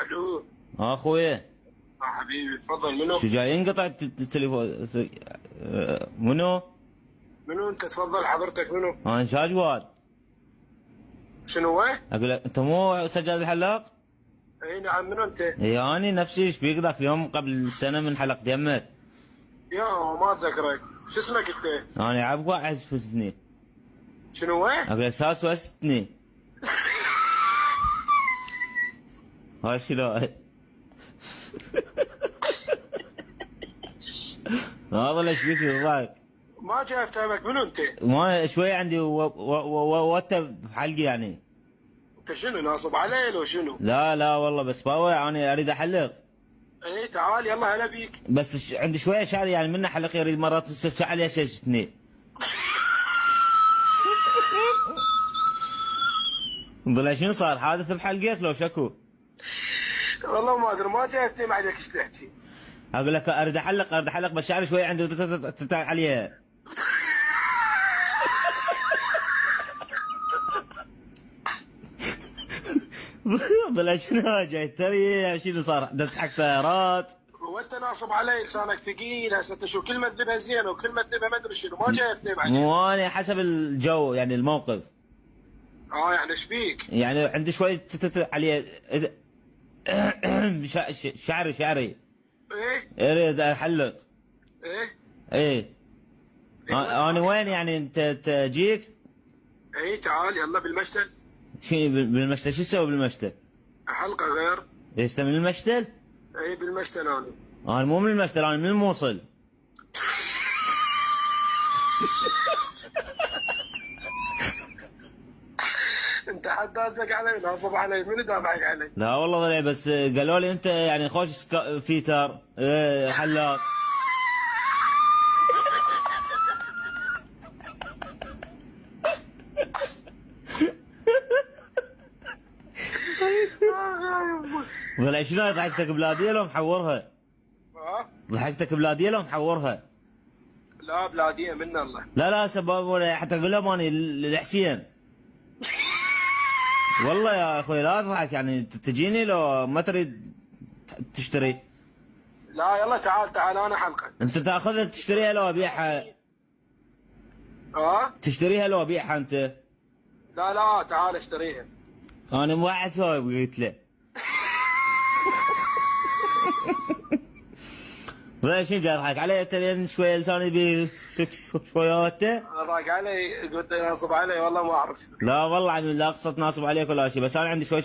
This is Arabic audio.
الو. اخوي حبيبي تفضل. منو؟ شو جاي ينقطع التليفون؟ منو؟ منو انت؟ تفضل حضرتك. منو؟ انا شاجواد. شنو هو؟ اقول لك انت مو سجاد الحلاق؟ اي نعم. منو انت؟ يعني نفسي ايش بيك ذاك اليوم قبل سنه من حلق يمك. يا ما اتذكرك. شو اسمك انت؟ انا عبقى اعز فزني. شنو هو؟ اقول لك ساس وستني. هاي شنو؟ هذا ليش بيك الضحك؟ ما جاي افتهمك. منو انت؟ ما شوي عندي وانت بحلقي يعني. انت شنو ناصب علي لو شنو؟ لا والله بس باوي انا اريد احلق. اي تعال يلا هلا بيك. بس عندي شويه شعر يعني منه حلق يريد مرات شعر يشجتني. ضل شنو صار حادث بحلقك لو شكو؟ والله ما ادري. ما جاي افتهم عليك. ايش تحكي؟ اقول لك اريد احلق بس شعري شويه عندي عليها. ضل شنو جاي تري شنو صار دسحك طيارات؟ هو انت ناصب علي لسانك ثقيل. هسه انت شو كلمه تذبها زين وكلمه تذبها ما ادري شنو. ما جاي افتهم عليك. مو انا حسب الجو يعني الموقف. يعني ايش بيك؟ يعني عندي شويه عليه. شعري ايه اريد احلق. ايه ايه انا وين يعني انت جيك؟ ايه تعال يلا بالمشتل. شو بالمشتل؟ شو تسوي بالمشتل؟ حلقه غير. ليش من المشتل؟ ايه بالمشتل. انا مو من المشتل، انا من الموصل. انت حد دازك علي ناصب علي. من دافعك علي؟ لا والله ضلع بس قالوا لي انت يعني خوش فيتر حلاق. ضلع شنو ضحكتك بلاديه لو محورها؟ ضحكتك بلاديه لو محورها؟ لا بلاديه من الله. لا سبب حتى اقول له ماني الحسين. والله يا اخوي لا تضحك يعني تجيني لو ما تريد تشتري. لا يلا تعال انا حلقه. انت تاخذها تشتريها لو ابيعها؟ تشتريها لو ابيعها انت؟ لا تعال اشتريها. انا موعد سوي قلت له. لا شنو جاي يضحك علي انت لين شويه لساني شويات؟ ضاق علي قلت ناصب علي. والله ما اعرف. لا والله لا اقصد ناصب عليك ولا شيء بس انا عندي شويه.